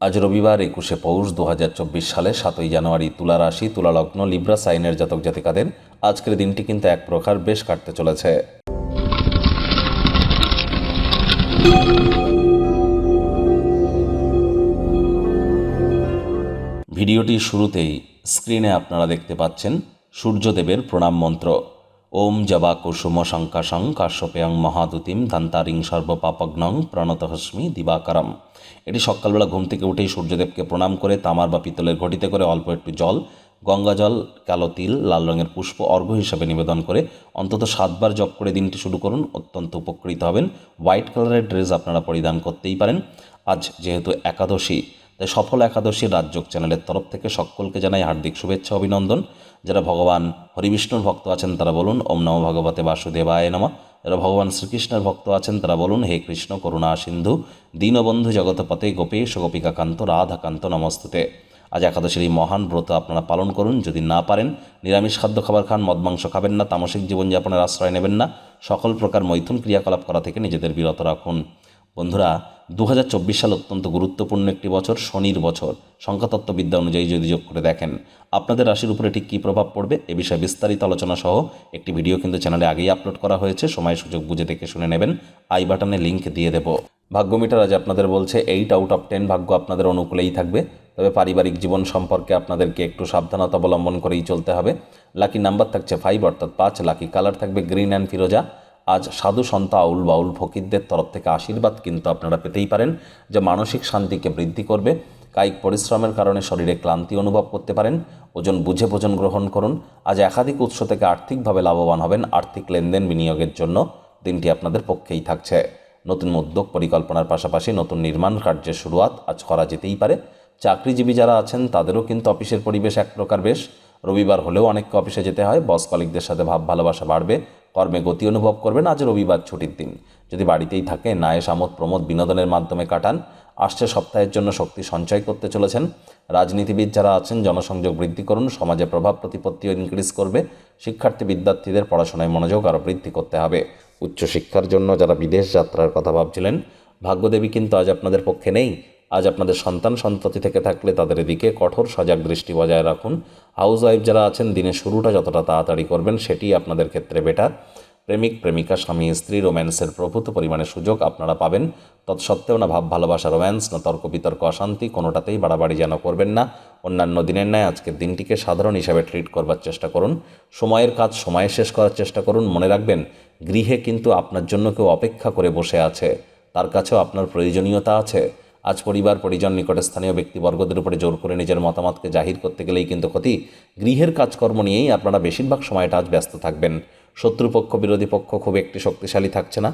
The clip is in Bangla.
আজ রবিবার 21শে পৌষ 2024 সালে 7ই জানুয়ারি। তুলা রাশি, তুলা লগ্ন, লিব্রা সাইনের জাতক জাতিকাদের আজকের দিনটি কিন্তু এক প্রকার বেশ কাটতে চলেছে। ভিডিওটির শুরুতেই স্ক্রিনে আপনারা দেখতে পাচ্ছেন সূর্যদেবের প্রণাম মন্ত্র। ওম জবা কুসুম শঙ্কাশং কাশ্যপেয়ং মহাদুতিম ধান্তারিং সর্বপাপগ্নং প্রণতহস্মি দিবাকরম। এটি সকালবেলা ঘুম থেকে উঠেই সূর্যদেবকে প্রণাম করে তামার বা পিতলের ঘটিতে করে অল্প একটু জল, গঙ্গা জল, কালো তিল, লাল রঙের পুষ্প অর্ঘ্য হিসাবে নিবেদন করে অন্তত 7 বার জপ করে দিনটি শুরু করুন। অত্যন্ত উপকৃত হবেন। হোয়াইট কালারের ড্রেস আপনারা পরিধান করতেই পারেন। আজ যেহেতু একাদশী, তাই সফল একাদশী রাজযোগ চ্যানেলের তরফ থেকে সকলকে জানাই হার্দিক শুভেচ্ছা অভিনন্দন। যারা ভগবান হরিবিষ্ণুর ভক্ত আছেন তারা বলুন ওম নমো ভগবতে বাসুদেবায় নমঃ। যারা ভগবান শ্রীকৃষ্ণের ভক্ত আছেন তারা বলুন হে কৃষ্ণ করুণা সিন্ধু দীনবন্ধু জগৎপতে গোপেশ গোপিকাকান্ত রাধাকান্ত নমস্তুতে। আজ একাদশীর এই মহান ব্রত আপনারা পালন করুন। যদি না পারেন নিরামিষ খাদ্য খাবার খান, মদ মাংস খাবেন না, তামসিক জীবনযাপনের আশ্রয় নেবেন না, সকল প্রকার মৈথুন ক্রিয়াকলাপ করা থেকে নিজেদের বিরত রাখুন। বন্ধুরা, 2024 সাল অত্যন্ত গুরুত্বপূর্ণ একটি বছর, শনির বছর। সংখ্যাতত্ত্ববিদ্যা অনুযায়ী যদি যোগ করে দেখেন আপনাদের রাশির উপরে ঠিক কী প্রভাব পড়বে এ বিষয়ে বিস্তারিত আলোচনা সহ একটি ভিডিও কিন্তু চ্যানেলে আগেই আপলোড করা হয়েছে। সময় সুযোগ বুঝে দেখে শুনে নেবেন। আই বাটনে লিঙ্ক দিয়ে দেব। ভাগ্যমিটার আজ আপনাদের বলছে 8 আউট অফ 10 ভাগ্য আপনাদের অনুকূলেই থাকবে। তবে পারিবারিক জীবন সম্পর্কে আপনাদেরকে একটু সাবধানতা অবলম্বন করেই চলতে হবে। লাকি নাম্বার থাকছে 5 অর্থাৎ 5। লাকি কালার থাকবে গ্রিন অ্যান্ড ফিরোজা। আজ সাধু সন্ত আউল বাউল ফকিরদের তরফ থেকে আশীর্বাদ কিন্তু আপনারা পেতেই পারেন, যা মানসিক শান্তিকে বৃদ্ধি করবে। কায়িক পরিশ্রমের কারণে শরীরে ক্লান্তি অনুভব করতে পারেন। ওজন বুঝে ভোজন গ্রহণ করুন। আজ একাধিক উৎস থেকে আর্থিকভাবে লাভবান হবেন। আর্থিক লেনদেন বিনিয়োগের জন্য দিনটি আপনাদের পক্ষেই থাকছে। নতুন উদ্যোগ পরিকল্পনার পাশাপাশি নতুন নির্মাণ কার্যের শুরুয়াত আজ করা যেতেই পারে। চাকরিজীবী যারা আছেন তাদেরও কিন্তু অফিসের পরিবেশ এক প্রকার বেশ। রবিবার হলেও অনেককে অফিসে যেতে হয়। বস কলিগদের সাথে ভাব ভালোবাসা বাড়বে। কর্মে গতি অনুভব করবেন। আজ রবিবার ছুটির দিন। যদি বাড়িতেই থাকে নায়েস আমোদ প্রমোদ বিনোদনের মাধ্যমে কাটান। আসছে সপ্তাহের জন্য শক্তি সঞ্চয় করতে চলেছেন। রাজনীতিবিদ যারা আছেন জনসংযোগ বৃদ্ধি করুন। সমাজে প্রভাব প্রতিপত্তিও ইনক্রিজ করবে। শিক্ষার্থী বিদ্যার্থীদের পড়াশোনায় মনোযোগ আরও বৃদ্ধি করতে হবে। উচ্চশিক্ষার জন্য যারা বিদেশ যাত্রার কথা ভাবছিলেন, ভাগ্যদেবী কিন্তু আজ আপনাদের পক্ষে নেই। আজ আপনাদের সন্তান সন্ততি থেকে থাকলে তাদের দিকে কঠোর সজাগ দৃষ্টি বজায় রাখুন। হাউস ওয়াইফ যারা আছেন দিনের শুরুটা যতটা তাড়াতাড়ি করবেন সেটি আপনাদের ক্ষেত্রে বেটার। প্রেমিক প্রেমিকা স্বামী স্ত্রী রোম্যান্সের প্রভূত পরিমাণে সুযোগ আপনারা পাবেন। তৎসত্ত্বেও না ভাব ভালোবাসা রোম্যান্স, না তর্ক বিতর্ক অশান্তি, কোনোটাতেই বাড়াবাড়ি যেন করবেন না। অন্যান্য দিনের ন্যায় আজকের দিনটিকে সাধারণ হিসাবে ট্রিট করবার চেষ্টা করুন। সময়ের কাজ সময়ে শেষ করার চেষ্টা করুন। মনে রাখবেন গৃহে কিন্তু আপনার জন্য কেউ অপেক্ষা করে বসে আছে, তার কাছেও আপনার প্রয়োজনীয়তা আছে। আজ পরিবার পরিজন নিকটে স্থানীয় ব্যক্তিবর্গদের উপরে জোর করে নিজের মতামতকে জাহির করতে গেলেই কিন্তু ক্ষতি। গৃহের কাজকর্ম নিয়েই আপনারা বেশিরভাগ সময়টা আজ ব্যস্ত থাকবেন। শত্রুপক্ষ বিরোধী পক্ষ খুব একটি শক্তিশালী থাকছে না।